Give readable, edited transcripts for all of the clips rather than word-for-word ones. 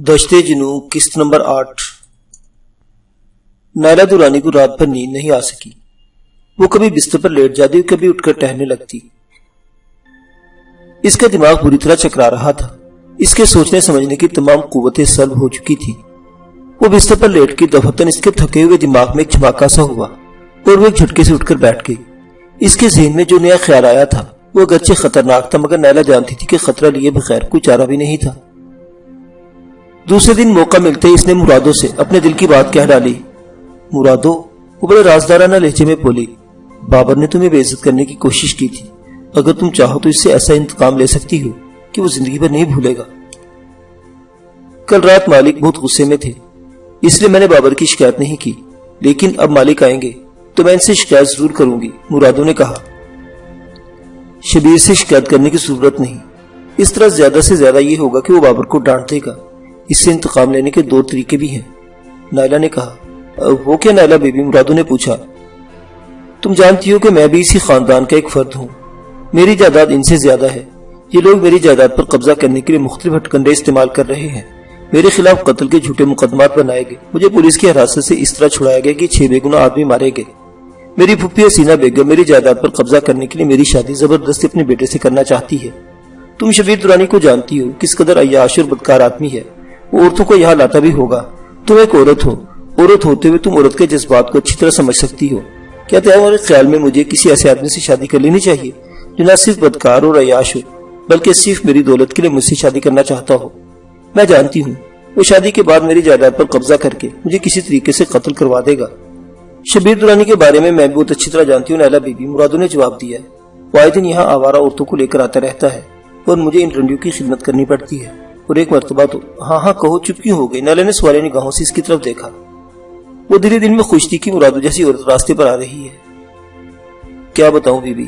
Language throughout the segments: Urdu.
دشتے جنوب قسط نمبر 8۔ نائلہ درانی کو رات بھر نیند نہیں آ سکی۔ وہ کبھی بستر پر لیٹ جاتی، کبھی اٹھ کر ٹہلنے لگتی۔ اس کا دماغ بری طرح چکرا رہا تھا۔ اس کے سوچنے سمجھنے کی تمام قوتیں سلب ہو چکی تھی۔ وہ بستر پر لیٹ کے دفتن اس کے تھکے ہوئے دماغ میں ایک جھماکا سا ہوا اور وہ ایک جھٹکے سے اٹھ کر بیٹھ گئی۔ اس کے ذہن میں جو نیا خیال آیا تھا وہ اگرچہ خطرناک تھا، مگر نائلہ جانتی تھی کہ خطرہ لیے بغیر کوئی چارہ بھی نہیں تھا۔ دوسرے دن موقع ملتے ہی اس نے مرادو سے اپنے دل کی بات کہہ ڈالی۔ مرادو، وہ بڑے رازدارانہ لہجے میں بولی، بابر نے تمہیں بے عزت کرنے کی کوشش کی تھی۔ اگر تم چاہو تو اس سے ایسا انتقام لے سکتی ہو کہ وہ زندگی بھر نہیں بھولے گا۔ کل رات مالک بہت غصے میں تھے، اس لیے میں نے بابر کی شکایت نہیں کی، لیکن اب مالک آئیں گے تو میں ان سے شکایت ضرور کروں گی، مرادو نے کہا۔ شبیر سے شکایت کرنے کی ضرورت نہیں، اس طرح زیادہ سے زیادہ یہ ہوگا کہ وہ بابر کو ڈانٹ دے گا۔ اس سے انتقام لینے کے 2 طریقے بھی ہیں، نائلہ نے کہا۔ وہ کیا نائلہ بیبی؟ مرادو نے پوچھا۔ تم جانتی ہو کہ میں بھی اسی خاندان کا ایک فرد ہوں، میری جائیداد ان سے زیادہ ہے۔ یہ لوگ میری جائیداد پر قبضہ کرنے کے لیے مختلف ہتھکنڈے استعمال کر رہے ہیں۔ میرے خلاف قتل کے جھوٹے مقدمات بنائے گئے، مجھے پولیس کی حراست سے اس طرح چھڑایا گیا کہ 6 بے گناہ آدمی مارے گئے۔ میری پھپھی حسینہ بیگم میری جائیداد پر قبضہ کرنے کے لیے میری شادی زبردستی اپنے بیٹے سے کرنا چاہتی ہے۔ تم شبیر درانی کو جانتی ہو، کس قدر عیاش اور بدکار آدمی ہے۔ وہ عورتوں کو یہاں لاتا بھی ہوگا۔ تم ایک عورت ہو، عورت ہوتے ہوئے تم عورت کے جذبات کو اچھی طرح سمجھ سکتی ہو۔ کیا تمہارے خیال میں مجھے کسی ایسے آدمی سے شادی کر لینی چاہیے جو نہ صرف بدکار اور عیاش ہو بلکہ صرف میری دولت کے لیے مجھ سے شادی کرنا چاہتا ہو؟ میں جانتی ہوں وہ شادی کے بعد میری جائیداد پر قبضہ کر کے مجھے کسی طریقے سے قتل کروا دے گا۔ شبیر درانی کے بارے میں بہت اچھی طرح جانتی ہوں نائلہ بیبی، مرادو نے جواب دیا۔ وہ آئے دن یہاں آوارہ عورتوں کو لے کر آتا رہتا ہے اور مجھے ان رنڈیوں کی خدمت کرنی پڑتی ہے، اور ایک مرتبہ تو… ہاں کہو، چپ کیوں ہو گئی؟ نائلہ نے سوالی نگاہوں سے اس کی طرف دیکھا۔ وہ دل ہی دل میں خوش تھی کہ مرادو جیسی عورت راستے پر آ رہی ہے۔ کیا بتاؤں بیبی؟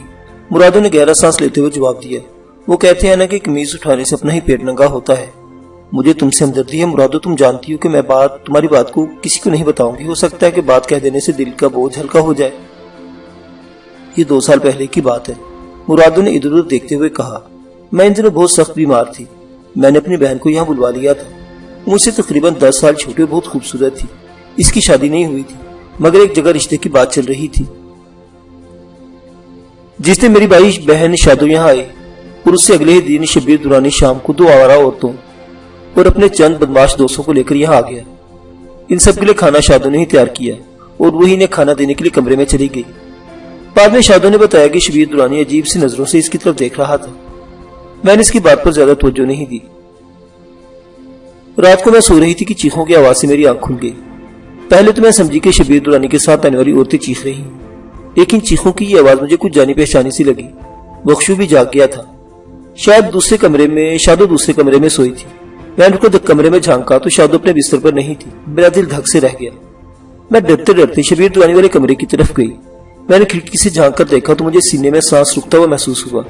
مرادو نے گہرا سانس لیتے ہوئے جواب دیا۔ وہ کہتے ہیں نا کہ قمیض اٹھانے سے اپنا ہی پیٹ ننگا ہوتا ہے۔ مجھے تم سے ہمدردی ہے مرادو، تم جانتی ہو کہ میں تمہاری بات کو کسی کو نہیں بتاؤں گی۔ ہو سکتا ہے کہ بات کہہ دینے سے دل کا بوجھ ہلکا ہو جائے۔ یہ 2 سال پہلے کی بات ہے، مرادو نے ادھر ادھر دیکھتے ہوئے کہا۔ میں ان دنوں بہت سخت بیمار تھی۔ میں نے اپنی بہن کو یہاں بلوا لیا تھا۔ مجھ سے تقریباً 10 سال چھوٹی اور بہت خوبصورت تھی۔ اس کی شادی نہیں ہوئی تھی، مگر ایک جگہ رشتے کی بات چل رہی تھی۔ جس دن میری بھائی بہن شادو یہاں آئی اور اس سے اگلے ہی دن شبیر درانی شام کو 2 آوارہ عورتوں اور اپنے چند بدماش دوستوں کو لے کر یہاں آ گیا۔ ان سب کے لیے کھانا شادو نے ہی تیار کیا اور وہی انہیں کھانا دینے کے لیے کمرے میں چلی گئی۔ بعد میں شادو نے بتایا کہ شبیر درانی عجیب سی نظروں سے اس کی طرف دیکھ رہا تھا۔ میں نے اس کی بات پر زیادہ توجہ نہیں دی۔ رات کو میں سو رہی تھی کہ چیخوں کی آواز سے میری آنکھ کھل گئی۔ پہلے تو میں سمجھی کہ شبیر درانی کے ساتھ آنے والی عورتیں چیخ رہی ہیں، لیکن چیخوں کی یہ آواز مجھے کچھ جانی پہچانی سی لگی۔ بخشو بھی جاگ گیا تھا۔ شادو دوسرے کمرے میں سوئی تھی۔ میں نے اس کو کمرے میں جھانکا تو شادو اپنے بستر پر نہیں تھی۔ میرا دل دھک سے رہ گیا۔ میں ڈرتے ڈرتے شبیر درانی والے کمرے کی طرف گئی۔ میں نے کھڑکی سے جھانک کر دیکھا تو مجھے سینے میں سانس رکتا ہوا محسوس ہوا۔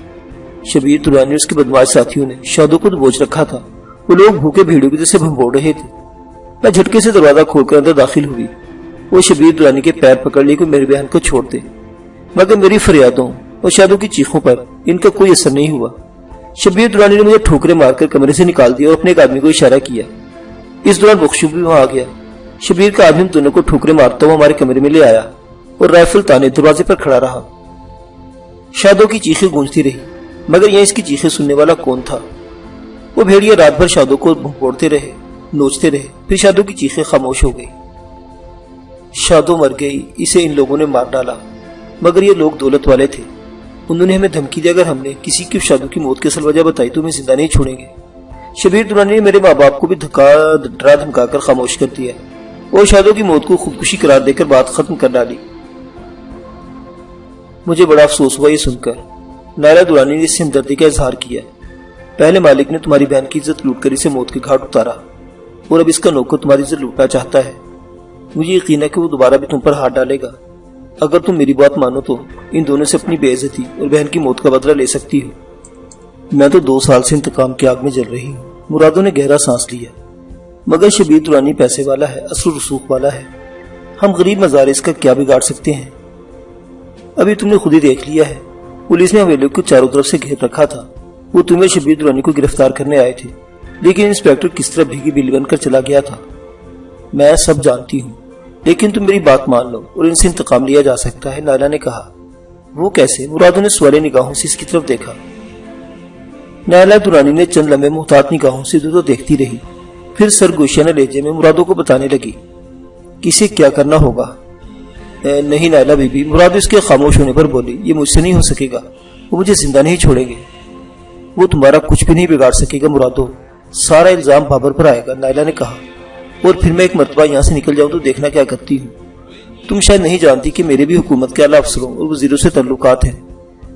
شبیر درانی اور اس کے بدماش ساتھیوں نے شادو کو دبوچ رکھا تھا۔ وہ لوگ بھوکے بھیڑوں کی جیسے بھنبوڑ رہے تھے۔ میں جھٹکے سے دروازہ کھول کر اندر داخل ہوئی۔ وہ شبیر درانی کے پیر پکڑ لی کہ میری بہن کو چھوڑ دے، مگر میری فریادوں اور شادو کی چیخوں پر ان کا کوئی اثر نہیں ہوا۔ شبیر درانی نے مجھے ٹھوکریں مار کر کمرے سے نکال دیا اور اپنے ایک آدمی کو اشارہ کیا۔ اس دوران بخشو بھی وہاں آ گیا۔ شبیر کا آدمی دونوں کو ٹھوکریں مارتا ہوا ہمارے کمرے میں لے آیا اور رائفل تانے دروازے پر کھڑا رہا۔ شادو کی چیخیں گونجتی رہی، مگر یہ اس کی چیخیں سننے والا کون تھا؟ وہ بھیڑیے رات بھر شادو کو بھونپوڑتے رہے، نوچتے رہے، پھر شادو کی چیخیں خاموش ہو گئی۔ شادو مر گئی، اسے ان لوگوں نے مار ڈالا، مگر یہ لوگ دولت والے تھے۔ انہوں نے ہمیں دھمکی دی اگر ہم نے کسی کی شادو کی موت کی اصل وجہ بتائی تو ہمیں زندہ نہیں چھوڑیں گے۔ شبیر درانی نے میرے ماں باپ کو بھی ڈرا دھمکا کر خاموش کر دیا اور شادو کی موت کو خودکشی قرار دے کر بات ختم کر ڈالی۔ مجھے بڑا افسوس ہوا یہ سن کر۔ نائلہ درانی نے اس سے ہمدردی کا اظہار کیا۔ پہلے مالک نے تمہاری بہن کی عزت لوٹ کر اسے موت کے گھاٹ اتارا اور اب اس کا نوکر تمہاری عزت لوٹنا چاہتا ہے۔ مجھے یقین ہے کہ وہ دوبارہ بھی تم پر ہاتھ ڈالے گا۔ اگر تم میری بات مانو تو ان دونوں سے اپنی بے عزتی اور بہن کی موت کا بدلہ لے سکتی ہو۔ میں تو 2 سال سے انتقام کی آگ میں جل رہی ہوں۔ مرادو نے گہرا سانس لیا۔ مگر شبیر درانی پیسے والا ہے، اثر و رسوخ والا ہے۔ ہم غریب مزارے اس کا کیا بگاڑ سکتے ہیں؟ ابھی تم نے خود ہی دیکھ لیا ہے، پولیس نے حویلی کو چاروں طرف سے گھیر رکھا تھا۔ وہ تمہیں شبیر درانی کو گرفتار کرنے آئے تھے۔ لیکن انسپیکٹر کس طرح بھیگی بلی بن کر چلا گیا تھا۔ میں سب جانتی ہوں، لیکن تم میری بات مان لو اور ان سے انتقام لیا جا سکتا ہے، نائلہ نے کہا۔ وہ کیسے؟ مرادو نے سوالے نگاہوں سے اس کی طرف دیکھا۔ نائلہ درانی نے چند لمحے محتاط نگاہوں سے ادھر دیکھتی رہی، پھر سرگوشیانہ لہجے میں مرادو کو بتانے لگی، کسے کیا کرنا ہوگا۔ نہیں نائلہ بی بی، مرادو اس کے خاموش ہونے پر بولی، یہ مجھ سے نہیں ہو سکے گا، وہ مجھے زندہ نہیں چھوڑیں گے۔ وہ تمہارا کچھ بھی نہیں بگاڑ سکے گا مرادو، سارا الزام بابر پر آئے گا، نائلہ نے کہا، اور پھر میں ایک مرتبہ یہاں سے نکل جاؤں تو دیکھنا کیا کرتی ہوں۔ تم شاید نہیں جانتی کہ میرے بھی حکومت کے اعلیٰ افسروں اور وزیروں سے تعلقات ہیں۔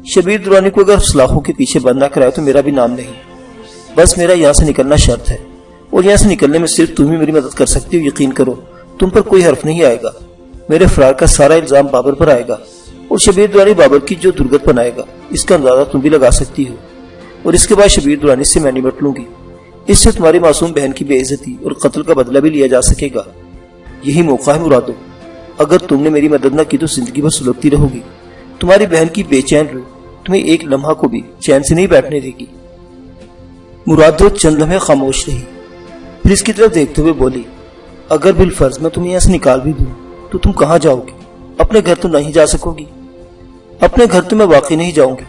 شبیر درانی کو اگر سلاخوں کے پیچھے بند نہ کرائے تو میرا بھی نام نہیں۔ بس میرا یہاں سے نکلنا شرط ہے، اور یہاں سے نکلنے میں صرف تم ہی میری مدد کر سکتی ہو۔ یقین کرو، تم پر کوئی حرف نہیں آئے گا، میرے فرار کا سارا الزام بابر پر آئے گا، اور شبیر درانی بابر کی جو درگت بنائے گا اس کا اندازہ تم بھی لگا سکتی ہو، اور اس کے بعد شبیر درانی سے میں نمٹ لوں گی۔ اس سے تمہاری معصوم بہن کی بے عزتی اور قتل کا بدلہ بھی لیا جا سکے گا۔ یہی موقع ہے مرادو، اگر تم نے میری مدد نہ کی تو زندگی بھر سلگتی رہو گی۔ تمہاری بہن کی بے چین روح تمہیں ایک لمحہ کو بھی چین سے نہیں بیٹھنے دے گی۔ مرادو چند لمحے خاموش رہی، پھر اس کی طرف دیکھتے ہوئے بولی، اگر بالفرض میں تمہیں یہاں سے نکال بھی دوں تو تم کہاں جاؤ گی؟ اپنے گھر تو نہیں جا سکو گی۔ اپنے گھر تو میں واقعی نہیں جاؤں گی،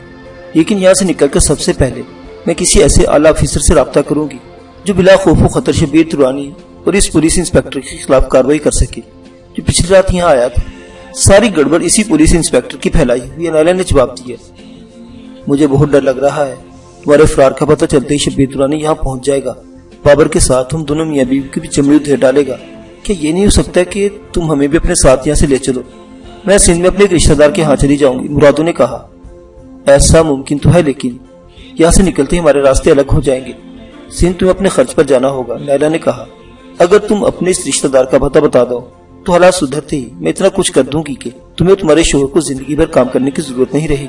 لیکن یہاں سے نکل کر سب سے پہلے میں کسی ایسے اعلیٰ افیسر سے رابطہ کروں گی جو بلا خوف و خطر شبیر درانی اور اس پولیس انسپیکٹر کے خلاف کارروائی کر سکے جو پچھلی رات یہاں آیا تھا۔ ساری گڑبڑ اسی پولیس انسپیکٹر کی پھیلائی ہوئی، نائلہ نے جواب دیا۔ مجھے بہت ڈر لگ رہا ہے، تمہارے فرار کا پتہ چلتے ہی شبیر درانی یہاں پہنچ جائے گا، بابر کے ساتھ ہم دونوں میاں بیوی کی بھی چمڑی ادھیر ڈالے گا۔ کیا یہ نہیں ہو سکتا کہ تم ہمیں بھی اپنے ساتھ یہاں سے لے چلو؟ میں سندھ میں اپنے ایک رشتہ دار کے ہاں چلی جاؤں گی، مرادو نے کہا۔ ایسا ممکن تو ہے، لیکن یہاں سے نکلتے ہی ہمارے راستے الگ ہو جائیں گے۔ سندھ تمہیں اپنے خرچ پر جانا ہوگا، نائلہ نے کہا۔ اگر تم اپنے اس رشتہ دار کا پتہ بتا دو تو حالات سدھرتے ہی میں اتنا کچھ کر دوں گی کہ تمہیں تمہارے شوہر کو زندگی بھر کام کرنے کی ضرورت نہیں رہے گی۔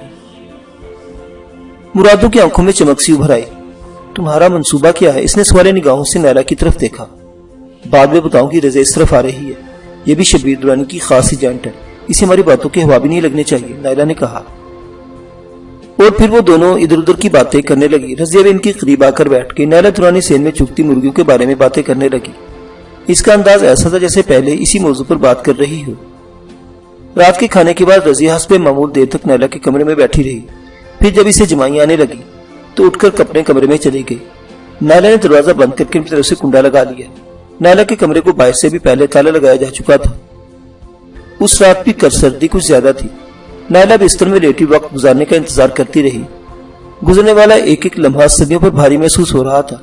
مرادو کی آنکھوں میں چمک سی ابھر آئی۔ تمہارا منصوبہ کیا ہے؟ اس نے سوالے نگاہوں سے نائلہ کی طرف دیکھا۔ بعد میں بتاؤں گی، رضا اس طرف آ رہی ہے، یہ بھی شبیر درانی کی خاص ایجنٹ ہے، اسے ہماری باتوں کے ہوا بھی نہیں لگنے چاہیے، نائلہ نے کہا۔ اور پھر وہ دونوں ادھر ادھر کی باتیں کرنے لگی۔ رضیہ بھی ان کے قریب آ کر بیٹھ کے نائلہ درانی سین میں چگتی مرغیوں کے بارے میں باتیں کرنے لگی۔ اس کا انداز ایسا تھا جیسے پہلے اسی موضوع پر بات کر رہی ہو۔ رات کے کھانے کے بعد رضیہ حسب معمول دیر تک نائلہ کے کمرے میں بیٹھی رہی، پھر جب اسے جمائی آنے لگی تو اٹھ کر اپنے کمرے میں چلی گئی۔ نائلہ نے دروازہ بند کر کے اپنی طرف سے کنڈا لگا لیا۔ نائلہ کے کمرے کو باہر سے بھی پہلے تالا لگایا جا چکا تھا۔ اس رات بھی کر سردی کچھ زیادہ تھی۔ نائلہ بستر میں لیٹی وقت گزارنے کا انتظار کرتی رہی۔ گزرنے والا ایک ایک لمحہ صدیوں پر بھاری محسوس ہو رہا تھا۔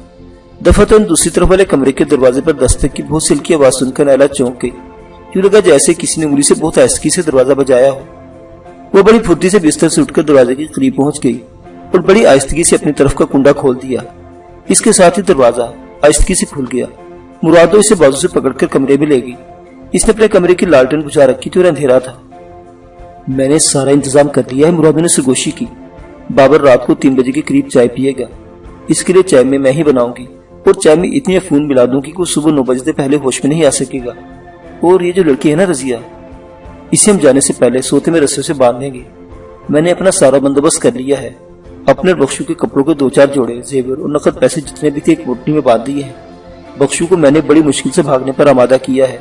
دفعتاً دوسری طرف والے کمرے کے دروازے پر دستک کی بہت سلکی آواز سن کر نائلہ چونک گئی۔ یوں لگا جیسے کسی نے انگلی سے بہت آہستگی سے دروازہ بجایا ہو۔ وہ بڑی پھرتی سے بستر سے اٹھ کر دروازے کے قریب پہنچ گئی اور بڑی آہستگی سے اپنی طرف کا کنڈا کھول دیا۔ اس کے ساتھ ہی دروازہ آہستگی سے کھل گیا۔ مرادو اسے بازو سے پکڑ کر کمرے میں لے گئی۔ اس نے اپنے کمرے کی لالٹن بجھا رکھی تھی اور اندھیرا تھا۔ میں نے سارا انتظام کر لیا ہے، مرادو نے سرگوشی کی۔ بابر رات کو 3 بجے کے قریب چائے پیے گا، اس کے لیے چائے میں ہی بناؤں گی، اور چائے میں اتنی افیون ملا دوں گی کہ وہ صبح 9 بجے سے پہلے ہوش میں نہیں آ سکے گا۔ اور یہ جو لڑکی ہے نا رضیہ، اسے ہم جانے سے پہلے سوتے میں رسے سے باندھ دیں گے۔ میں نے اپنا سارا بندوبست کر لیا ہے، اپنے بخشو کے کپڑوں کے 2-4 جوڑے، زیور اور نقد پیسے جتنے بھی تھے ایک موٹنی میں باندھ دیے ہیں۔ بخشو کو میں نے بڑی مشکل سے بھاگنے پر آمادہ کیا ہے۔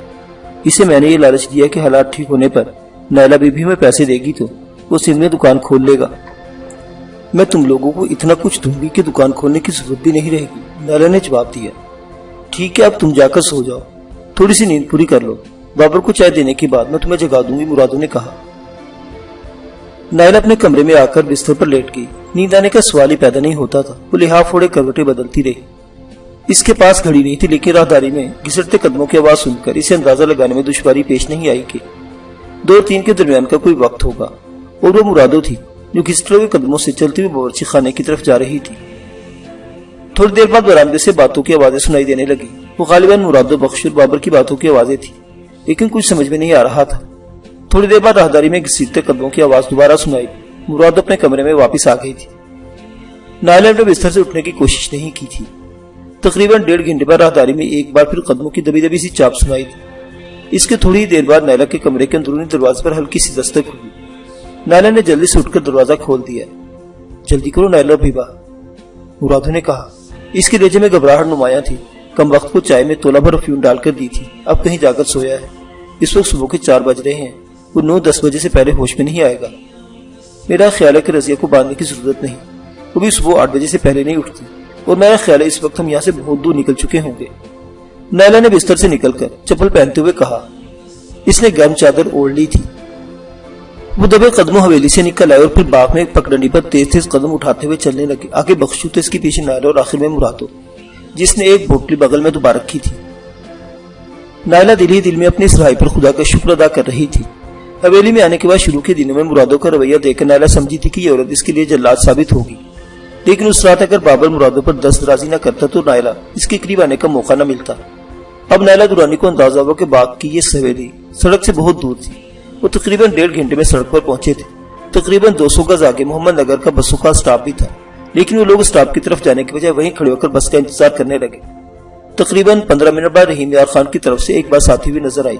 اسے میں نے یہ لالچ دیا کہ حالات ٹھیک ہونے پر نائلہ بی بی میں پیسے دے گی تو وہ سندھ میں دکان کھول لے گا۔ میں تم لوگوں کو اتنا کچھ دوں گی کہ دکان کھولنے کی ضرورت بھی نہیں رہے گی، نائلہ نے جواب دیا۔ ٹھیک ہے، اب تم جا کر سو جاؤ، تھوڑی سی نیند پوری کر لو، بابر کو چائے دینے کے بعد میں تمہیں جگا دوں گی، مرادو نے کہا۔ نائلہ اپنے کمرے میں آ کر بستر پر لیٹ گئی۔ نیند آنے کا سوال ہی پیدا نہیں ہوتا تھا۔ وہ لحاف اوڑھے کروٹیں بدلتی رہی۔ اس کے پاس گھڑی نہیں تھی، لیکن راہداری میں گھسٹتے قدموں کی آواز سن کر اسے اندازہ لگانے میں دشواری پیش نہیں آئی کہ 2 اور 3 کے درمیان کا کوئی وقت ہوگا، اور وہ مرادو تھی جو گھسٹتے ہوئے قدموں سے چلتے ہوئے باورچی خانے کی طرف جا رہی تھی۔ تھوڑی دیر بعد برآمدے سے باتوں کی آوازیں سنائی دینے لگی۔ وہ غالباً مرادو، بخش اور بابر کی باتوں کی آوازیں تھیں، لیکن کچھ سمجھ میں نہیں آ رہا تھا۔ تھوڑی دیر بعد راہداری میں گھسیٹتے قدموں کی آواز دوبارہ سنائی۔ مرادو اپنے کمرے میں واپس آ گئی تھی۔ نائلہ نے بستر سے اٹھنے کی کوشش نہیں کی تھی۔ تقریباً 1.5 گھنٹے بعد راہداری میں ایک بار پھر قدموں کی دبی دبی سی چاپ سنائی دی۔ اس کے تھوڑی دیر بعد نائلہ کے کمرے کے اندرونی دروازے پر ہلکی سی دستک ہوئی۔ نائلہ نے جلدی سے اٹھ کر دروازہ کھول دیا۔ جلدی کرو نائلہ بھیبا، مرادو نے کہا۔ اس کے لہجے میں گھبراہٹ نمایاں تھی۔ کم وقت کو چائے میں تولا بھر افیون ڈال کر دی تھی، اب کہیں جا کر سویا ہے۔ اس وقت صبح کے 4 بج رہے ہیں، وہ 9-10 بجے سے پہلے ہوش میں نہیں آئے گا۔ میرا خیال ہے کہ رضیہ کو باندھنے کی ضرورت نہیں، وہ بھی صبح 8 بجے سے پہلے نہیں اٹھتی، اور میرا خیال ہے اس وقت ہم یہاں سے بہت دور نکل چکے ہوں گے۔ نیلا نے بستر سے نکل کر چپل پہنتے ہوئے کہا۔ اس نے گرم چادر اوڑھ لی تھی۔ وہ دبے قدموں حویلی سے نکل آئے اور پھر باغ میں پگڈنڈی پر تیز تیز قدم اٹھاتے ہوئے چلنے لگے۔ آگے بخشو تو اس کے پیچھے نائلہ اور آخر میں مرادو، جس نے ایک بوتل بغل میں دبا رکھی تھی۔ نائلہ دل ہی دل میں اپنی صلاحی پر خدا کا شکر ادا کر رہی تھی۔ حویلی میں آنے کے بعد شروع کے دنوں میں مرادو کا رویہ دیکھ کر نائلہ سمجھی تھی کہ یہ عورت اس کے لیے جلاد ثابت ہوگی، لیکن اس رات اگر بابر مرادو پر دست درازی نہ کرتا تو نائلہ اس کے قریب آنے کا موقع نہ ملتا۔ اب نائلہ درانی کو اندازہ ہوا کہ باغ کی یہ حویلی سڑک سے بہت دور تھی۔ وہ تقریباً 1.5 گھنٹے میں سڑک پر پہنچے تھے۔ تقریباً 200 گز آگے محمد نگر کا بسوں کا اسٹاپ بھی تھا، لیکن وہ لوگ اسٹاپ کی طرف جانے کے بجائے وہیں کھڑے ہو کر بس کا انتظار کرنے لگے۔ تقریباً 15 منٹ بعد رحیم یار خان کی طرف سے ایک بس آتی ہوئی نظر آئی۔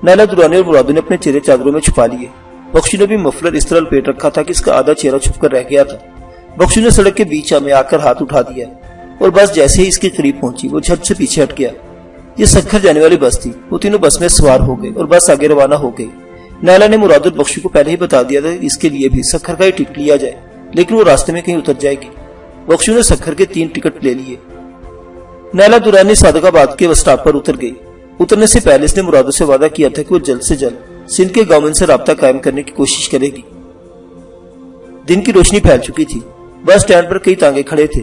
نائلہ درانی اور مرادو نے اپنے چہرے چادروں میں چھپا لیے۔ بخشو نے بھی مفلر اس طرح لپیٹ رکھا تھا کہ اس کا آدھا چہرہ چھپ کر رہ گیا تھا۔ بخشو نے سڑک کے بیچ میں آ کر ہاتھ اٹھا دیا، اور بس جیسے ہی اس کے قریب پہنچی وہ جھٹ سے پیچھے ہٹ گیا۔ یہ سکھر جانے والی بس تھی۔ وہ تینوں بس میں سوار ہو گئے اور بس آگے روانہ ہو گئی۔ نائلہ نے مرادو اور بخشو کو پہلے ہی بتا دیا تھا کہ اس کے لیے بھی سکھر کا ہی ٹکٹ لیا جائے، لیکن وہ راستے میں کہیں اتر جائے گی۔ بخشو نے سکھر کے 3 ٹکٹ لے لیے۔ نائلہ درانی صادق آباد کے اسٹاپ پر اتر گئی۔ اترنے سے پہلے اس نے مرادو سے وعدہ کیا تھا کہ وہ جلد سے جلد سندھ کے گورنمنٹ سے رابطہ قائم کرنے کی کوشش کرے گی۔ دن کی روشنی پھیل چکی تھی۔ بس اسٹینڈ پر کئی تانگے کھڑے تھے۔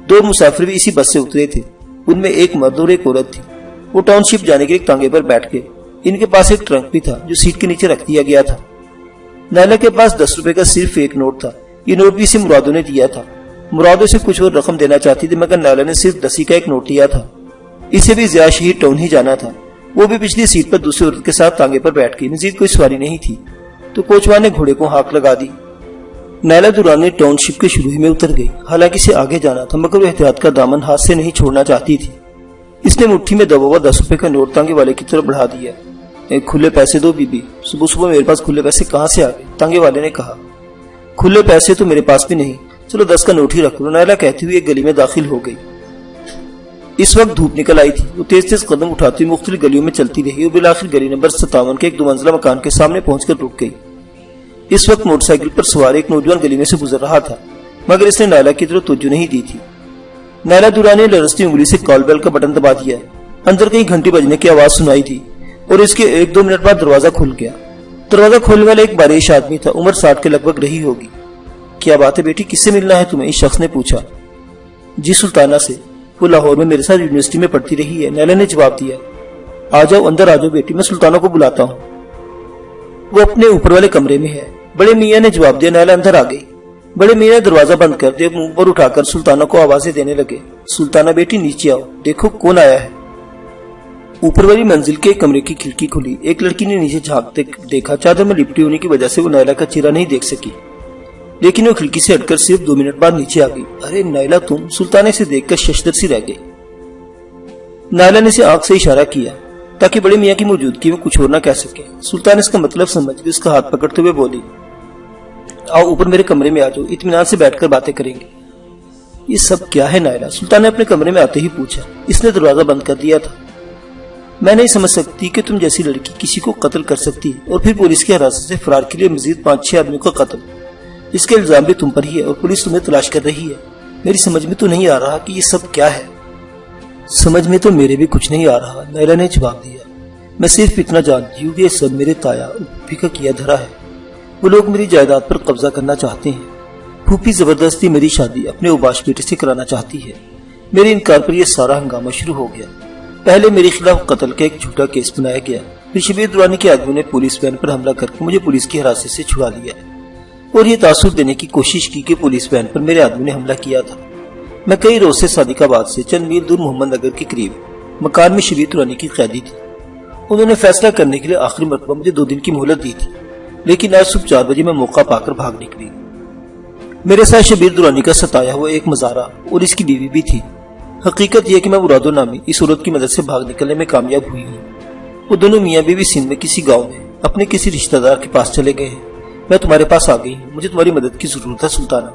2 مسافر بھی اسی بس سے اترے تھے، ان میں ایک مرد اور ایک عورت تھی۔ وہ ٹاؤن شپ جانے کے ایک تانگے پر بیٹھ گئے۔ ان کے پاس ایک ٹرنک بھی تھا جو سیٹ کے نیچے رکھ دیا گیا تھا۔ نائلہ کے پاس 10 روپے کا صرف ایک نوٹ تھا۔ یہ نوٹ بھی اسے مرادو نے دیا تھا۔ مرادو سے کچھ اور رقم دینا چاہتی تھی، مگر نائلہ نے صرف 10 کا ایک نوٹ لیا تھا۔ اسے بھی ضیاء شہید ٹاؤن ہی جانا تھا۔ وہ بھی پچھلی سیٹ پر دوسری عورت کے ساتھ تانگے پر بیٹھ گئی۔ مزید کوئی سواری نہیں تھی تو کوچوان نے گھوڑے کو ہانک لگا دی۔ نائلہ درانی ٹاؤن شپ کے شروع میں اتر گئی۔ حالانکہ اسے آگے جانا تھا، مگر وہ احتیاط کا دامن ہاتھ سے نہیں چھوڑنا چاہتی تھی۔ اس نے مٹھی میں دبا ہوا 10 روپے کا نوٹ تانگے والے کی طرف بڑھا دیا۔ ایک کھلے پیسے دو بی بی، صبح صبح میرے پاس کھلے پیسے کہاں سے آ گئے؟ تانگے والے نے کہا۔ کھلے پیسے تو میرے پاس بھی نہیں، چلو 10 کا نوٹ ہی رکھ لو، نائلہ کہتی ہوئی ایک گلی میں داخل ہو گئی۔ اس وقت دھوپ نکل آئی تھی۔ وہ تیز تیز قدم اٹھاتی ہوئی مختلف گلیوں میں چلتی رہی اور بالآخر گلی نمبر 57 کے ایک 2 منزلہ مکان کے سامنے پہنچ کر رک گئی۔ اس وقت موٹر سائیکل پر سوار ایک نوجوان گلی میں سے گزر رہا تھا، مگر اس نے نائلہ کی طرف توجہ نہیں دی تھی۔ نائلہ درانی نے لرزتی انگلی سے کال بیل کا بٹن دبا دیا۔ اندر کہیں گھنٹی بجنے کی آواز سنائی دی اور اس کے 1-2 منٹ بعد دروازہ کھل گیا۔ دروازہ کھولنے والا ایک باریش آدمی تھا، عمر 60 کے لگ بھگ رہی ہوگی۔ کیا بات ہے بیٹی، کس سے ملنا ہے تمہیں؟ اس شخص نے پوچھا۔ جی سلطانہ سے، وہ لاہور میں میرے ساتھ یونیورسٹی میں پڑھتی رہی ہے، نائلہ نے جواب دیا۔ آ جاؤ اندر آ جاؤ بیٹی، میں سلطانہ کو بلاتا ہوں، وہ اپنے اوپر والے کمرے میں ہے، بڑے میاں نے جواب دیا۔ نائلہ اندر آ گئی۔ بڑے میاں نے دروازہ بند کر دیا، منہ پر اٹھا کر سلطانہ کو آوازیں دینے لگے۔ سلطانہ بیٹی نیچے آؤ، دیکھو کون آیا ہے۔ اوپر والی منزل کے کمرے کی کھڑکی کھلی۔ ایک لڑکی نے نیچے جھانکتے دیکھا۔ چادر میں لپٹی ہونے کی وجہ سے وہ نائلہ کا چہرہ نہیں دیکھ سکی، لیکن وہ کھڑکی سے ہٹ کر صرف 2 منٹ بعد نیچے آ گئی۔ ارے نائلہ تم! سلطانہ سے دیکھ کر ششدر سی رہ گئی۔ نائلہ نے اسے آنکھ سے اشارہ کیا تاکہ بڑے میاں کی موجودگی میں کچھ اور نہ کہہ سکے۔ سلطان اس کا مطلب سمجھ کے اس کا ہاتھ پکڑتے ہوئے بولی، آؤ اوپر میرے کمرے میں آ جاؤ، اطمینان سے بیٹھ کر باتیں کریں گے۔ یہ سب کیا ہے نائلہ؟ سلطان نے اپنے کمرے میں آتے ہی پوچھا۔ اس نے دروازہ بند کر دیا تھا۔ میں نہیں سمجھ سکتی کہ تم جیسی لڑکی کسی کو قتل کر سکتی اور پھر پولیس کی حراست سے فرار کے لیے مزید 5-6 آدمیوں کا قتل۔ اس کے الزام بھی تم پر ہی ہے اور پولیس تمہیں تلاش کر رہی ہے۔ میری سمجھ میں تو نہیں آ رہا کہ یہ سب کیا ہے۔ سمجھ میں تو میرے بھی کچھ نہیں آ رہا، نائلہ نے جواب دیا۔ میں صرف اتنا جانتی ہوں کہ یہ سب میرے تایا اور پھوپھی کا کیا دھرا ہے۔ وہ لوگ میری جائیداد پر قبضہ کرنا چاہتے ہیں۔ پھوپھی زبردستی میری شادی اپنے اوباش بیٹے سے کرانا چاہتی ہے۔ میرے انکار پر یہ سارا ہنگامہ شروع ہو گیا۔ پہلے میرے خلاف قتل کا ایک جھوٹا کیس بنایا گیا، پھر شبیر درانی کے آدمیوں نے پولیس وین پر حملہ کر کے مجھے پولیس کی حراست سے چھڑا لیا اور یہ تاثر دینے کی کوشش کی کہ پولیس وین پر میرے آدمی نے حملہ کیا تھا۔ میں کئی روز سے صادق آباد سے چند میل دور محمد نگر کے قریب مکان میں شبیر درانی کی قیدی تھی۔ انہوں نے فیصلہ کرنے کے لیے آخری مرتبہ مجھے 2 دن کی مہلت دی تھی، لیکن آج صبح 4 بجے میں موقع پا کر بھاگ نکلی۔ میرے ساتھ شبیر درانی کا ستایا ہوا ایک مزارہ اور اس کی بیوی بھی تھی۔ حقیقت یہ کہ میں مرادو نامی اس عورت کی مدد سے بھاگ نکلنے میں کامیاب ہوئی ہوں۔ وہ دونوں میاں بیوی سندھ میں کسی گاؤں میں اپنے کسی رشتہ دار کے پاس چلے گئے ہیں۔ میں تمہارے پاس آ گئی ہوں، مجھے تمہاری مدد کی ضرورت ہے سلطانہ۔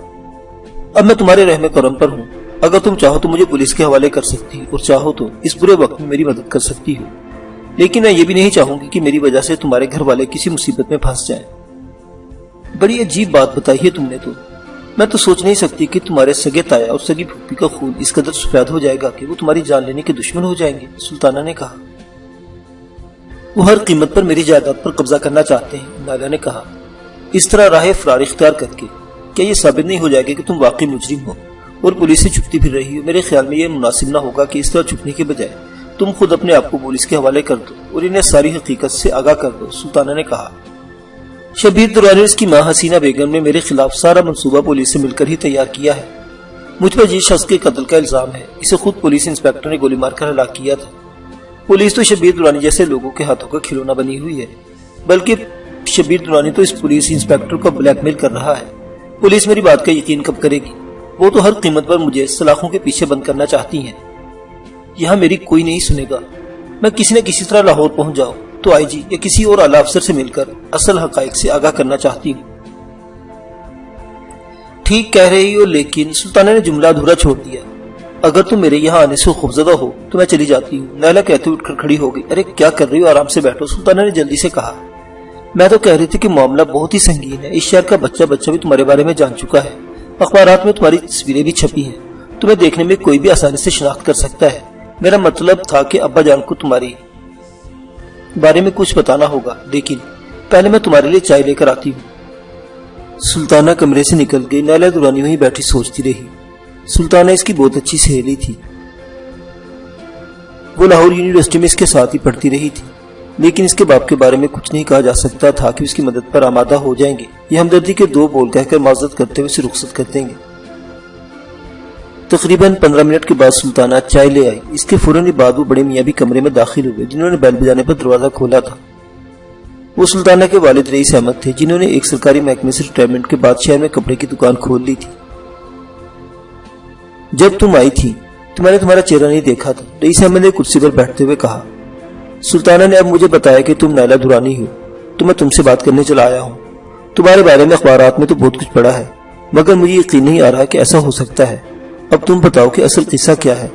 اب میں تمہارے رحم کرم پر ہوں، اگر تم چاہو تو مجھے پولیس کے حوالے کر سکتی اور چاہو تو اس برے وقت میں میری مدد کر سکتی ہو، لیکن میں یہ بھی نہیں چاہوں گی کہ میری وجہ سے تمہارے گھر والے کسی مصیبت میں پھنس جائیں۔ بڑی عجیب بات بتائی ہے تم نے تو، میں تو سوچ نہیں سکتی کہ تمہارے سگے تایا اور سگی پھوپھی کا خون اس قدر سفید ہو جائے گا کہ وہ تمہاری جان لینے کے دشمن ہو جائیں گے، سلطانہ نے کہا۔ وہ ہر قیمت پر میری جائیداد پر قبضہ کرنا چاہتے ہیں، نائلہ نے کہا۔ اس طرح راہ فرار اختیار کر کے کیا یہ ثابت نہیں ہو جائے گا کہ تم واقعی مجرم ہو اور پولیس سے چھپتی پھر رہی ہو؟ میرے خیال میں یہ مناسب نہ ہوگا کہ اس طرح چھپنے کے بجائے تم خود اپنے آپ کو پولیس کے حوالے کر دو اور انہیں ساری حقیقت سے آگاہ کر دو، سلطانہ نے کہا۔ شبیر درانی اور اس کی ماں حسینہ بیگم نے میرے خلاف سارا منصوبہ پولیس سے مل کر ہی تیار کیا ہے۔ مجھ پر جس شخص کے قتل کا الزام ہے اسے خود پولیس انسپکٹر نے گولی مار کر ہلاک کیا تھا۔ پولیس تو شبیر درانی جیسے لوگوں کے ہاتھوں کا کھلونا بنی ہوئی ہے، بلکہ شبیر درانی تو اس پولیس انسپکٹر کو بلیک میل کر رہا ہے۔ پولیس میری بات کا یقین کب کرے گی؟ وہ تو ہر قیمت پر مجھے سلاخوں کے پیچھے بند کرنا چاہتی ہیں۔ یہاں میری کوئی نہیں سنے گا۔ میں کسی نہ کسی طرح لاہور پہنچ جاؤں تو آئی جی یا کسی اور اعلیٰ افسر سے مل کر اصل حقائق سے آگاہ کرنا چاہتی ہوں۔ ٹھیک کہہ رہی ہو، لیکن سلطانہ نے جملہ ادھورا چھوڑ دیا۔ اگر تم میرے یہاں آنے سے خوفزدہ ہو تو میں چلی جاتی ہوں، نائلہ کہتے اٹھ کر کھڑی ہو گئی۔ ارے کیا کر رہی ہو، آرام سے بیٹھو، سلطانہ نے جلدی سے کہا۔ میں تو کہہ رہی تھی کہ معاملہ بہت ہی سنگین ہے، اس شہر کا بچہ بھی تمہارے بارے میں جان چکا ہے، اخبارات میں تمہاری تصویریں بھی چھپی ہیں، تمہیں دیکھنے میں کوئی بھی آسانی سے شناخت کر سکتا ہے۔ میرا مطلب تھا کہ ابا جان کو تمہاری بارے میں کچھ بتانا ہوگا، لیکن پہلے میں تمہارے لیے چائے لے کر آتی ہوں۔ سلطانہ کمرے سے نکل گئی۔ نائلہ درانی وہیں بیٹھی سوچتی رہی۔ سلطانہ اس کی بہت اچھی سہیلی تھی، وہ لاہور یونیورسٹی میں اس کے ساتھ ہی پڑھتی رہی تھی، لیکن اس کے باپ کے بارے میں کچھ نہیں کہا جا سکتا تھا کہ اس کی مدد پر آمادہ ہو جائیں گے۔ یہ ہمدردی کے دو بول کہہ کر معذرت کرتے ہوئے اسے رخصت کر دیں گے۔ تقریباً 15 منٹ کے بعد سلطانہ چائے لے آئی۔ اس کے فوراً بعد وہ بڑے میاں بھی کمرے میں داخل ہوئے، جنہوں نے بیل بجانے پر دروازہ کھولا تھا۔ وہ سلطانہ کے والد رئیس احمد تھے، جنہوں نے ایک سرکاری محکمے سے ریٹائرمنٹ کے بعد شہر میں کپڑے کی دکان کھول لی تھی۔ جب تم آئی تھی تو میں نے تمہارا چہرہ نہیں دیکھا تھا، رئیس احمد نے کرسی پر بیٹھتے ہوئے کہا۔ سلطانہ نے اب مجھے بتایا کہ تم نائلہ درانی ہو، تو میں تم سے بات کرنے چلا آیا ہوں۔ تمہارے بارے میں اخبارات میں تو بہت کچھ پڑھا ہے، مگر مجھے یقین نہیں آ رہا کہ ایسا ہو سکتا ہے۔ اب تم بتاؤ کہ اصل قصہ کیا ہے۔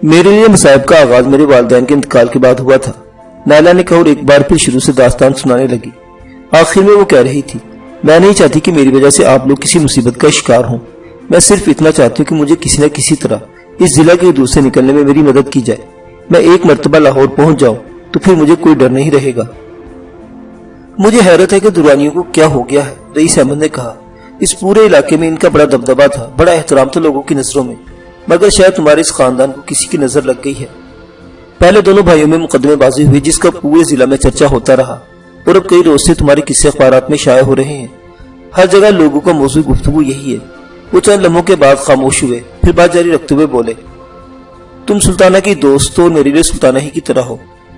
میرے لیے مصائب کا آغاز میرے والدین کے انتقال کے بعد ہوا تھا، نائلہ نے کہا اور ایک بار پھر شروع سے داستان سنانے لگی۔ آخر میں وہ کہہ رہی تھی، میں نہیں چاہتی کہ میری وجہ سے آپ لوگ کسی مصیبت کا شکار ہوں، میں صرف اتنا چاہتی ہوں کہ مجھے کسی نہ کسی طرح اس ضلع کے حدود سے نکلنے میں میری مدد کی جائے۔ میں ایک مرتبہ لاہور پہنچ جاؤں تو پھر مجھے کوئی ڈر نہیں رہے گا۔ مجھے حیرت ہے کہ درانیوں کو کیا ہو گیا ہے، رئیس احمد نے کہا۔ اس پورے علاقے میں ان کا بڑا دبدبہ تھا، بڑا احترام تھا لوگوں کی نظروں میں، مگر شاید تمہارے اس خاندان کو کسی کی نظر لگ گئی ہے۔ پہلے دونوں بھائیوں میں مقدمے بازی ہوئی جس کا پورے ضلع میں چرچا ہوتا رہا، اور اب کئی روز سے تمہارے قصے اخبارات میں شائع ہو رہے ہیں۔ ہر جگہ لوگوں کا موضوع گفتگو یہی ہے۔ وہ چند لمحوں کے بعد خاموش ہوئے، پھر بات جاری رکھتے ہوئے بولے، تم سلطانہ کی دوست تو میرے لیے سلطانہ ہی کی طرح ہو،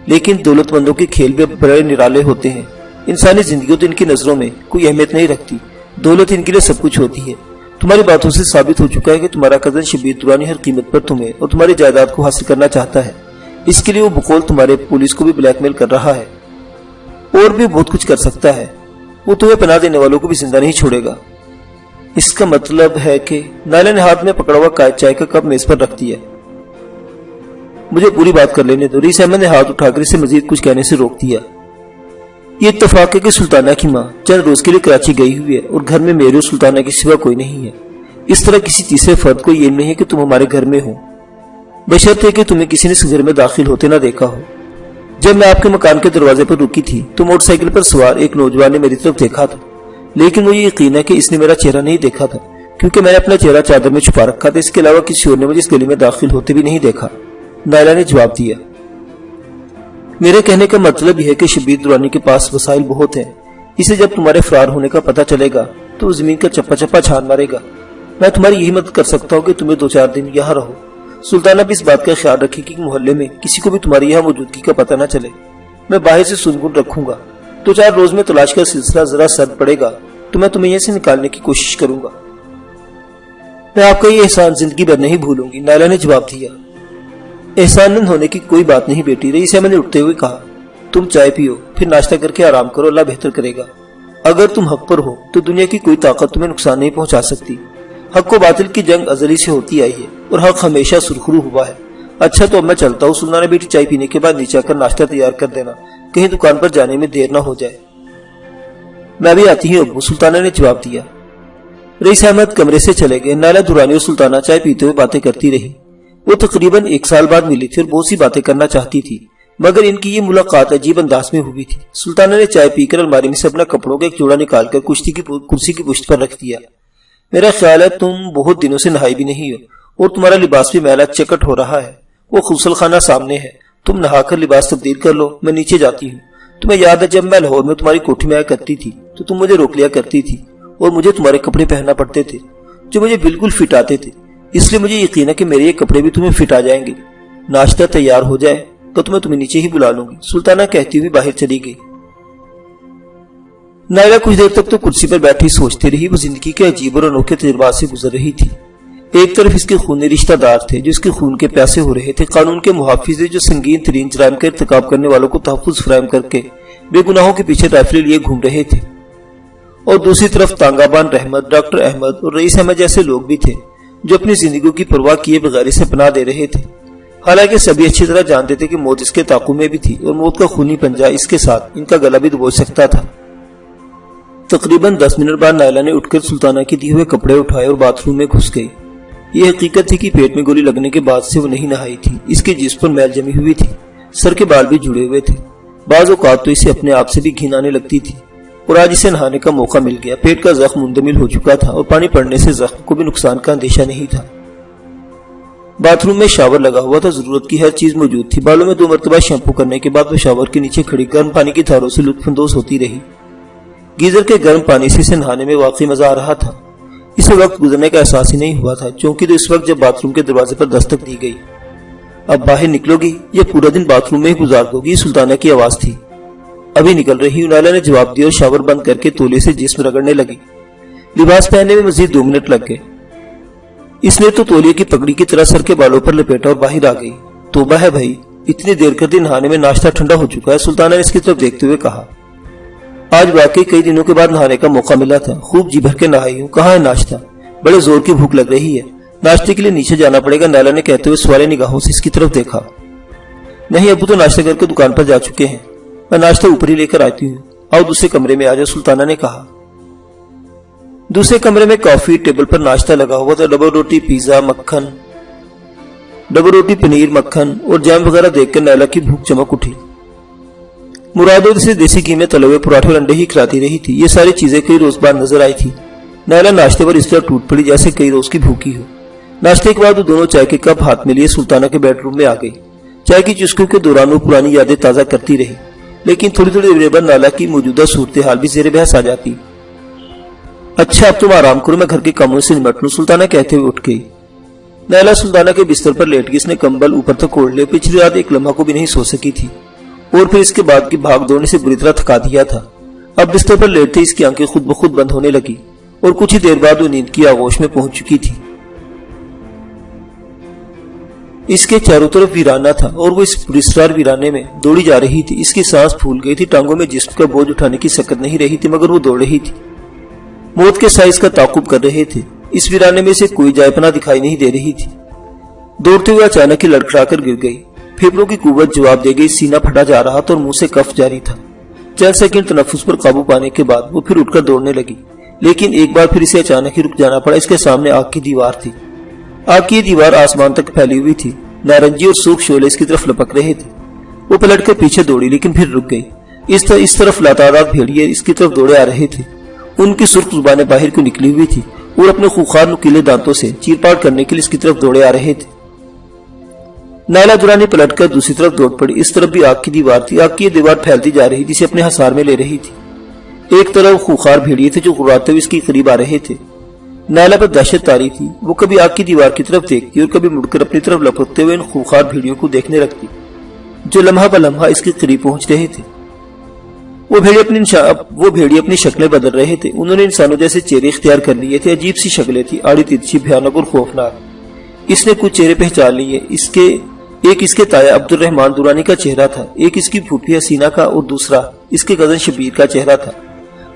لیکن دولت مندوں کے کھیل بھی بڑے نرالے ہوتے ہیں۔ انسانی زندگی تو ان کی نظروں میں کوئی اہمیت نہیں رکھتی، دولت ان کے لیے سب کچھ ہوتی ہے۔ تمہاری باتوں سے ثابت ہو چکا ہے کہ تمہارا کزن شبیر درانی ہر قیمت پر تمہیں اور تمہاری جائیداد کو حاصل کرنا چاہتا ہے۔ اس کے لیے وہ بقول تمہارے پولیس کو بھی بلیک میل کر رہا ہے، اور بھی بہت کچھ کر سکتا ہے۔ وہ تمہیں پناہ دینے والوں کو بھی زندہ نہیں چھوڑے گا۔ اس کا مطلب ہے کہ نائلہ نے ہاتھ میں پکڑا ہوا چائے کا کپ میز پر رکھ دیا۔ مجھے پوری بات کر لینے دو، رئیس احمد نے ہاتھ اٹھا کر اسے مزید کچھ کہنے سے روک دیا۔ یہ اتفاق ہے کہ سلطانہ کی ماں چند روز کے لیے کراچی گئی ہوئی ہے اور گھر میں میرے اور سلطانہ کے سوا کوئی نہیں ہے۔ اس طرح کسی تیسرے فرد کو یہ نہیں ہے کہ تم ہمارے گھر میں ہو، بشرط ہے کہ تمہیں کسی نے اس گھر میں داخل ہوتے نہ دیکھا ہو۔ جب میں آپ کے مکان کے دروازے پر رکی تھی تو موٹر سائیکل پر سوار ایک نوجوان نے میری طرف دیکھا تھا، لیکن مجھے یقین ہے کہ اس نے میرا چہرہ نہیں دیکھا تھا، کیونکہ میں نے اپنا چہرہ چادر میں چھپا رکھا تھا۔ اس کے علاوہ کسی اور نے مجھے اس گلی میں داخل ہوتے بھی نہیں دیکھا، نائلہ نے جواب دیا۔ میرے کہنے کا مطلب یہ ہے کہ شبیر درانی کے پاس وسائل بہت ہیں، اسے جب تمہارے فرار ہونے کا پتہ چلے گا تو وہ زمین کا چپا چپا چھان مارے گا۔ میں تمہاری یہی مدد کر سکتا ہوں کہ تمہیں 2-4 دن یہاں رہو۔ سلطانہ بھی اس بات کا خیال رکھے کہ محلے میں کسی کو بھی تمہاری یہاں موجودگی کا پتہ نہ چلے۔ میں باہر سے سنگن رکھوں گا، 2-4 روز میں تلاش کا سلسلہ ذرا سرد پڑے گا تو میں تمہیں یہاں سے نکالنے کی کوشش کروں گا۔ میں آپ کا یہ احسان زندگی بھر نہیں بھولوں گی، نائلہ نے جواب دیا۔ احسان مند ہونے کی کوئی بات نہیں بیٹی، رئیس احمد نے اٹھتے ہوئے کہا۔ تم چائے پیو، پھر ناشتہ کر کے آرام کرو، اللہ بہتر کرے گا۔ اگر تم حق پر ہو تو دنیا کی کوئی طاقت تمہیں نقصان نہیں پہنچا سکتی۔ حق و باطل کی جنگ ازلی سے ہوتی آئی ہے اور حق ہمیشہ سرخرو ہوا ہے۔ اچھا تو اب میں چلتا ہوں، سلطانہ بیٹی چائے پینے کے بعد نیچے آ کر ناشتہ تیار کر دینا، کہیں دکان پر جانے میں دیر نہ ہو جائے۔ میں بھی آتی ہوں ابو، سلطانہ نے جواب دیا۔ رئیس احمد کمرے سے چلے گئے۔ نائلہ درانی اور سلطانہ چائے پیتے ہوئے باتیں کرتی رہی۔ وہ تقریباً 1 سال بعد ملی تھی اور بہت سی باتیں کرنا چاہتی تھی، مگر ان کی یہ ملاقات عجیب انداز میں ہوئی تھی۔ سلطانہ نے چائے پی کر الماری میں سے اپنا کپڑوں کا ایک جوڑا نکال کر کرسی کی پشت پر رکھ دیا۔ میرا خیال ہے تم بہت دنوں سے نہائی بھی نہیں ہو اور تمہارا لباس بھی میلا چکٹ ہو رہا ہے۔ وہ غسل خانہ سامنے ہے، تم نہا کر لباس تبدیل کر لو، میں نیچے جاتی ہوں۔ تمہیں یاد ہے جب میں لاہور میں تمہاری کوٹھی میں آیا کرتی تھی تو تم مجھے روک لیا کرتی تھی اور مجھے تمہارے کپڑے پہننا پڑتے تھے جو مجھے بالکل فٹ آتے تھے، اس لیے مجھے یقین ہے کہ میرے یہ کپڑے بھی تمہیں فٹ آ جائیں گے۔ ناشتہ تیار ہو جائے تو میں تمہیں نیچے ہی بلا لوں گی، سلطانہ کہتی ہوئی باہر چلی گئی۔ نائلہ کچھ دیر تک تو کرسی پر بیٹھی سوچتی رہی۔ وہ زندگی کے عجیب اور انوکھے تجربات سے گزر رہی تھی۔ ایک طرف اس کے خونی رشتہ دار تھے جو اس کے خون کے پیاسے ہو رہے تھے، قانون کے محافظ جو سنگین ترین جرائم کا ارتکاب کرنے والوں کو تحفظ فراہم کر کے بے گناہوں کے پیچھے رائفلیں لیے گھوم رہے تھے، اور دوسری طرف تانگابان رحمت، ڈاکٹر احمد اور رئیس احمد جیسے لوگ بھی تھے جو اپنی زندگیوں کی پرواہ کیے بغیر اسے پناہ دے رہے تھے۔ حالانکہ سبھی اچھی طرح جانتے تھے کہ موت اس کے تعاقب میں بھی تھی اور موت کا خونی پنجہ اس کے ساتھ ان کا گلا بھی دبوچ سکتا تھا۔ تقریباً 10 منٹ بعد نائلہ نے اٹھ کر سلطانہ کے دیے ہوئے کپڑے اٹھائے اور باتھ روم میں گھس گئی۔ یہ حقیقت تھی کہ پیٹ میں گولی لگنے کے بعد سے وہ نہیں نہائی تھی۔ اس کے جسم پر میل جمی ہوئی تھی، سر کے بال بھی جڑے ہوئے تھے، بعض اوقات تو اسے اپنے آپ سے بھی گھن آنے لگتی تھی، اور آج اسے نہانے کا موقع مل گیا۔ پیٹ کا زخم مندمل ہو چکا تھا اور پانی پڑنے سے زخم کو بھی نقصان کا اندیشہ نہیں تھا۔ باتھ روم میں شاور لگا ہوا تھا، ضرورت کی ہر چیز موجود تھی۔ بالوں میں 2 مرتبہ شیمپو کرنے کے بعد وہ شاور کے نیچے کھڑی گرم پانی کی دھاروں سے لطف اندوز ہوتی رہی۔ گیزر کے گرم پانی سے اسے نہانے میں واقعی مزہ آ رہا تھا۔ اسے وقت گزرنے کا احساس ہی نہیں ہوا تھا، چونکہ تو اس وقت جب باتھ روم کے دروازے پر دستک دی گئی۔ اب باہر نکلو گی یا پورا دن باتھ روم میں ہی گزار دو گی؟ سلطانہ کی آواز تھی۔ ابھی نکل رہی ہوں، نائلہ نے جواب دیا اور شاور بند کر کے تولیے سے جسم رگڑنے لگی۔ لباس پہننے میں مزید 2 منٹ لگ گئے۔ اس نے تو تولیے کی پگڑی کی طرح سر کے بالوں پر لپیٹا اور باہر آ گئی۔ توبہ ہے بھائی، اتنی دیر کر دی، نہانے میں ناشتہ ٹھنڈا ہو چکا ہے، سلطانہ نے اس کی طرف دیکھتے ہوئے کہا۔ آج واقعی کئی دنوں کے بعد نہانے کا موقع ملا تھا، خوب جی بھر کے نہائی ہوں۔ کہاں ہے ناشتہ؟ بڑے زور کی بھوک لگ رہی ہے، ناشتے کے لیے نیچے جانا پڑے گا، نائلہ نے کہتے ہوئے سوالے نگاہوں سے اس کی طرف دیکھا۔ نہیں ابو تو ناشتہ کر کے دکان پر جا چکے ہیں، میں ناشتہ اوپر ہی لے کر آتی ہوں، آؤ دوسرے کمرے میں آ جاؤ، سلطانہ نے کہا۔ دوسرے کمرے میں کافی ٹیبل پر ناشتہ لگا ہوا تھا، ڈبل روٹی، پیزا، مکھن، ڈبل روٹی، پنیر، مکھن اور جام وغیرہ دیکھ کر نائلہ کی بھوک چمک اٹھی۔ مراد اسے دیسی گھی میں تلے ہوئے پراٹھے اور انڈے ہی کھلاتی رہی تھی۔ یہ ساری چیزیں کئی روز بعد نظر آئی تھی۔ نائلہ ناشتے پر اس طرح ٹوٹ پڑی جیسے کئی روز کی بھوکی ہو۔ ناشتے کے بعد وہ دونوں چائے کے کپ ہاتھ میں لیے سلطانہ کے بیڈ روم میں آ گئی۔ چائے کی چسکیوں کے دوران وہ پرانی یادیں تازہ کرتی رہی، لیکن تھوڑی دیر بعد نائلہ کی موجودہ صورتحال بھی زیر بحث آ جاتی۔ اچھا اب تم آرام کرو، میں گھر کے کاموں سے نمٹ لوں، سلطانہ کہتے ہوئے اٹھ گئی۔ نائلہ سلطانہ کے بستر پر لیٹ گئی، اس نے کمبل اوپر تک اوڑھ لے، پچھلی رات ایک لمحہ کو بھی نہیں سو سکی تھی اور پھر اس کے بعد کی بھاگ دوڑ نے سے بری طرح تھکا دیا تھا۔ اب بستر پر لیٹتے اس کی آنکھیں خود بخود بند ہونے لگی اور کچھ ہی دیر بعد وہ نیند کی آغوش میں پہنچ چکی تھی۔ اس کے چاروں طرف ویرانہ تھا اور وہ اس پراسرار ویرانے میں دوڑی جا رہی تھی۔ اس کی سانس پھول گئی تھی، ٹانگوں میں جسم کا بوجھ اٹھانے کی سکت نہیں رہی تھی، مگر وہ دوڑ رہی تھی۔ موت کے سائز کا تعاقب کر رہے تھے، اس ویرانے میں سے کوئی جائے پناہ دکھائی نہیں دے رہی تھی۔ دوڑتے ہوئے اچانک ہی لڑکھڑا کر گر گئی، پھیپھڑوں کی قوت جواب دے گئی، سینہ پھٹا جا رہا تھا اور منہ سے کف جاری تھا۔ چند سیکنڈ تنفس پر قابو پانے کے بعد وہ پھر اٹھ کر دوڑنے لگی، لیکن ایک بار پھر اسے اچانک ہی رک جانا پڑا۔ اس کے سامنے آگ کی دیوار تھی، آگ کی دیوار آسمان تک پھیلی ہوئی تھی، نارنجی اور سرخ شعلے اس کی طرف لپک رہے تھے۔ وہ پلٹ کر پیچھے دوڑی لیکن پھر رک گئی۔ اس طرف لاتعداد بھیڑیے اس کی طرف دوڑے آ رہے تھے، ان کی سرخ زبانیں باہر کو نکلی ہوئی تھی اور اپنے خوخار نکیلے دانتوں سے چیر پاڑ کرنے کے لیے اس کی طرف دوڑے آ رہے تھے۔ نائلہ درانی پلٹ کر دوسری طرف دوڑ پڑی، اس طرف بھی آگ کی دیوار تھی، آگ کی یہ دیوار پھیلتی جا رہی تھی، اسے اپنے حصار میں لے رہی تھی۔ ایک طرف خوخار بھیڑیے تھے جو غراتے ہوئے اس کے قریب آ رہے تھے۔ نائلہ پر دہشت طاری تھی، وہ کبھی آگ کی دیوار کی طرف دیکھتی اور کبھی مڑ کر اپنی طرف لپکتے ہوئے ان خوخار بھیڑیوں کو دیکھنے لگتی جو لمحہ بہ لمحہ اس کے قریب پہنچ رہے تھے۔ وہ بھیڑیے اپنی شکلیں بدل رہے تھے، انہوں نے انسانوں جیسے چہرے اختیار کر لیے تھے، عجیب سی شکلیں تھی، آڑی ترچھی، بھیانک اور خوفناک۔ اس نے کچھ چہرے پہچان لیے، ایک اس کے تایا عبد الرحمان درانی کا چہرہ تھا، ایک اس کی پھوپھی حسینہ کا اور دوسرا اس کے کزن شبیر کا چہرہ تھا۔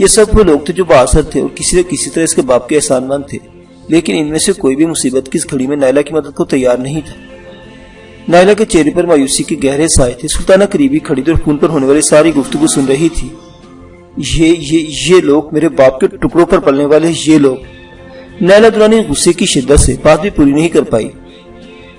یہ سب وہ لوگ تھے جو بااثر تھے اور کسی نہ کسی طرح اس کے باپ کے احسان مند تھے، لیکن ان میں سے کوئی بھی مصیبت کی اس گھڑی میں نائلہ کی مدد کو تیار نہیں تھا۔ نائلہ کے چہرے پر مایوسی کے گہرے سائے تھے۔ سلطانہ قریبی کھڑی تھی اور فون پر ہونے والی ساری گفتگو سن رہی تھی۔ یہ لوگ، میرے باپ کے ٹکڑوں پر پلنے والے یہ لوگ۔ نائلہ درانی غصے کی شدت سے بات بھی پوری نہیں کر پائی۔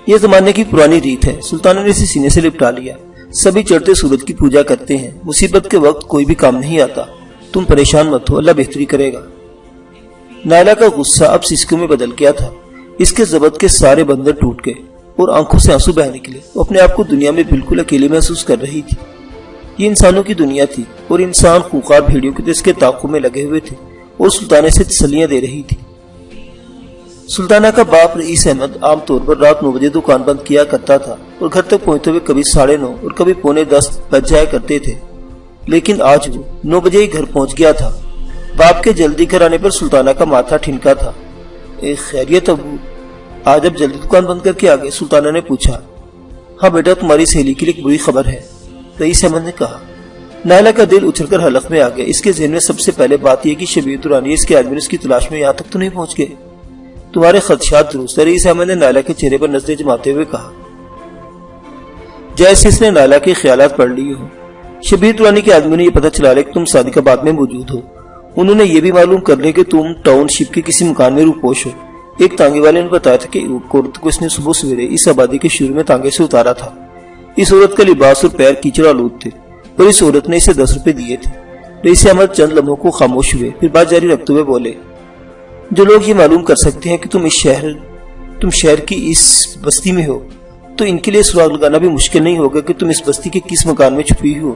یہ زمانے کی پرانی ریت ہے، سلطانہ نے اسے سینے سے لپٹا لیا۔ سبھی چڑھتے سورج کی پوجا کرتے ہیں، مصیبت کے وقت کوئی بھی کام نہیں آتا۔ تم پریشان مت ہو، اللہ بہتری کرے گا۔ نائلہ کا غصہ اب سسکوں میں بدل گیا تھا۔ اس کے ضبط کے سارے بندر ٹوٹ گئے اور آنکھوں سے آنسو بہہ نکلے۔ وہ اپنے آپ کو دنیا میں بالکل اکیلے محسوس کر رہی تھی۔ یہ انسانوں کی دنیا تھی اور انسان خوخار بھیڑیوں کے اس کے طاقوں میں لگے ہوئے تھے اور سلطانے سے تسلیاں دے رہی تھی۔ سلطانہ کا باپ رئیس احمد عام طور پر رات 9 بجے دکان بند کیا کرتا تھا اور گھر تک پہنچتے ہوئے کبھی 9:30 اور کبھی 9:45 بج جایا کرتے تھے، لیکن آج وہ 9 بجے ہی گھر پہنچ گیا تھا۔ باپ کے جلدی گھر آنے پر سلطانہ کا ماتھا ٹھنکا تھا۔ خیریت ابو، آج اب جلدی دکان بند کر کے آ گئے؟ سلطانہ نے پوچھا۔ ہاں بیٹا، تمہاری سہیلی کے لیے ایک بری خبر ہے، رئیس احمد نے کہا۔ نائلہ کا دل اچھل کر حلق میں آ گیا۔ اس کے ذہن میں سب سے پہلے بات یہ کہ شبیر درانی اس کے آدمی اس کی تلاش میں یہاں تک تو نہیں پہنچ گئے۔ تمہارے خدشات درست ہے، رئیس احمد نے نائلہ کے چہرے پر نظریں جماتے ہوئے کہا، جیسے اس نے نائلہ کے خیالات پڑھ لیے ہوں۔ شبیر درانی کے آدمی نے یہ پتہ چلا لے کہ تم صادق آباد میں موجود ہو۔ انہوں نے یہ بھی معلوم کر لیا کہ تم ٹاؤن شپ کے کسی مکان میں روپوش ہو۔ ایک تانگے والے نے بتایا تھا کہ ایک عورت کو اس نے صبح سویرے اس آبادی کے شروع میں تانگے سے اتارا تھا۔ اس عورت کا لباس اور پیر کیچڑ آلود تھے اور اس عورت نے اسے 10 روپے دیے تھے۔ رئیس احمد چند لمحوں کو خاموش ہوئے، پھر بات جاری رکھتے ہوئے بولے، جو لوگ یہ معلوم کر سکتے ہیں کہ تم شہر کی اس بستی میں ہو، تو ان کے لیے سراغ لگانا بھی مشکل نہیں ہوگا کہ تم اس بستی کے کس مکان میں چھپی ہو۔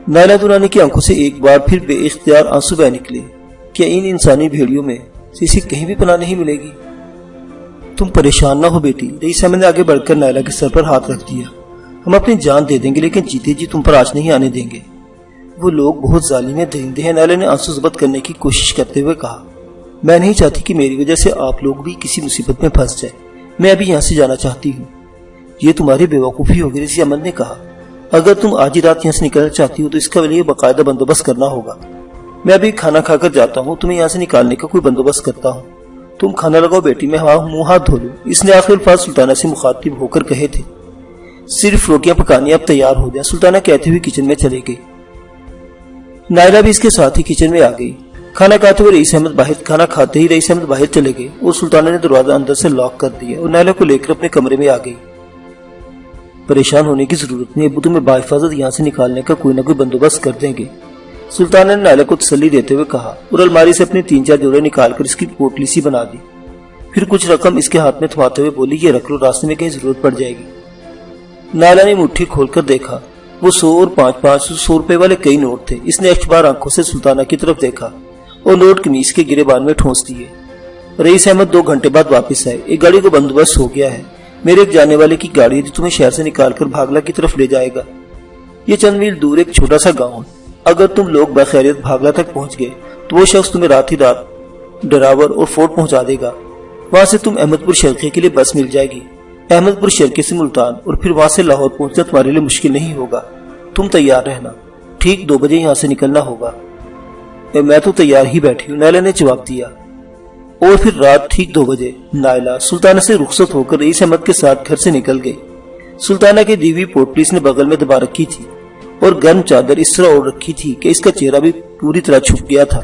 نائلہ درانی کی آنکھوں سے ایک بار پھر بے اختیار آنسو بہہ نکلے۔ کیا ان انسانی بھیڑیوں میں سے اسے کہیں بھی پناہ نہیں ملے گی؟ تم پریشان نہ ہو بیٹی، رئیس احمد نے آگے بڑھ کر نائلہ کے سر پر ہاتھ رکھ دیا۔ ہم اپنی جان دے دیں گے لیکن جیتے جی تم پر آج نہیں آنے دیں گے۔ وہ لوگ بہت ظالم درندے ہیں، نائلہ نے آنسو ضبط کرنے کی کوشش کرتے ہوئے کہا۔ میں نہیں چاہتی کہ میری وجہ سے آپ لوگ بھی کسی مصیبت میں پھنس جائیں۔ میں ابھی یہاں سے جانا چاہتی ہوں۔ یہ تمہاری بے وقوفی ہوگی، رئیس احمد نے کہا۔ اگر تم آج ہی رات یہاں سے نکلنا چاہتی ہو تو اس کا لیے باقاعدہ بندوبست کرنا ہوگا۔ میں ابھی کھانا کھا کر جاتا ہوں، تمہیں یہاں سے نکالنے کا کوئی بندوبست کرتا ہوں۔ تم کھانا لگاؤ بیٹی، میں منہ ہاتھ دھو لوں۔ اس نے آخر الفاظ سلطانہ سے مخاطب ہو کر کہے تھے۔ صرف روٹیاں پکانی اب تیار ہو جائیں، سلطانہ کہتے ہوئے کچن میں چلے گئی۔ نائلہ بھی اس کے ساتھ ہی کچن میں آ گئی۔ کھانا کھاتے ہی رئیس احمد باہر چلے گئے اور سلطانہ نے دروازہ اندر سے لاک کر دیا اور نائلہ کو لے کر اپنے کمرے میں آ گئی۔ پریشان ہونے کی ضرورت نہیں، ابو تمہیں بحفاظت یہاں سے نکالنے کا کوئی نہ کوئی بندوبست کر دیں گے، سلطانہ نے نائلہ کو تسلی دیتے ہوئے کہا اور الماری سے اپنے 3-4 جوڑے نکال کر اس کی پوٹلی سی بنا دی۔ پھر کچھ رقم اس کے ہاتھ میں تھماتے ہوئے بولی، یہ رکھ لو، راستے میں کہیں ضرورت پڑ جائے گی۔ نائلہ نے مٹھی کھول کر دیکھا، وہ 100 اور 5-5 100 روپے والے کئی نوٹ تھے۔ اس نے اخبار آنکھوں سے سلطانہ کی طرف دیکھا اور نوٹ قمیص کے گریبان میں ٹھونس دیے۔ رئیس احمد 2 گھنٹے بعد واپس آئے۔ ایک گاڑی کو بندوبست ہو گیا ہے، میرے ایک جانے والے کی گاڑی ہے جو تمہیں شہر سے نکال کر بھاگلا کی طرف لے جائے گا۔ یہ چند میل دور ایک چھوٹا سا گاؤں ہے۔ اگر تم لوگ بخیریت بھاگلا تک پہنچ گئے تو وہ شخص تمہیں رات ہی رات ڈراور اور فورٹ پہنچا دے گا۔ وہاں سے تم احمد پور شرقیہ کے لیے بس مل جائے گی، احمد پور شرقیہ سے ملتان، اور پھر وہاں سے لاہور پہنچنا تمہارے لیے مشکل نہیں ہوگا۔ تم تیار رہنا، ٹھیک 2 بجے یہاں سے نکلنا ہوگا۔ میں تو تیار ہی بیٹھی ہوں، نائلہ نے جواب دیا۔ اور پھر رات ٹھیک 2 بجے نائلہ سلطانہ سے رخصت ہو کر رئیس احمد کے ساتھ گھر سے نکل گئی۔ سلطانہ کی دیوی پوٹلی اس نے بغل میں دبا رکھی تھی اور گرم چادر اس طرح اوڑھ رکھی تھی کہ اس کا چہرہ بھی پوری طرح چھپ گیا تھا۔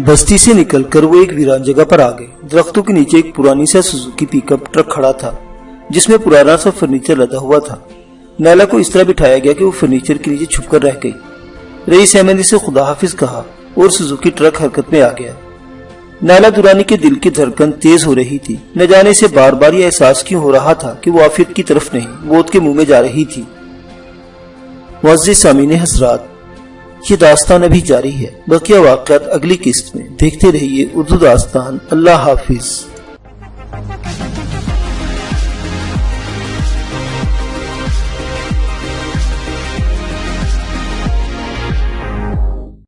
بستی سے نکل کر وہ ایک ویران جگہ پر آ گئے۔ درختوں کے نیچے ایک پرانی سا سوزوکی پک اپ ٹرک کھڑا تھا جس میں پرانا سا فرنیچر لدا ہوا تھا۔ نائلہ کو اس طرح بٹھایا گیا کہ وہ فرنیچر کے نیچے چھپ کر رہ گئی۔ رئیس احمد سے خدا حافظ کہا اور سوزوکی ٹرک حرکت میں آ گیا۔ نائلہ درانی کے دل کی دھڑکن تیز ہو رہی تھی۔ نہ جانے سے بار بار یہ احساس کیوں ہو رہا تھا کہ وہ عافیت کی طرف نہیں، موت کے منہ میں جا رہی تھی۔ معزز سامعین حضرات، یہ داستان ابھی جاری ہے، بقیہ واقعات اگلی قسط میں۔ دیکھتے رہیے اردو داستان۔ اللہ حافظ۔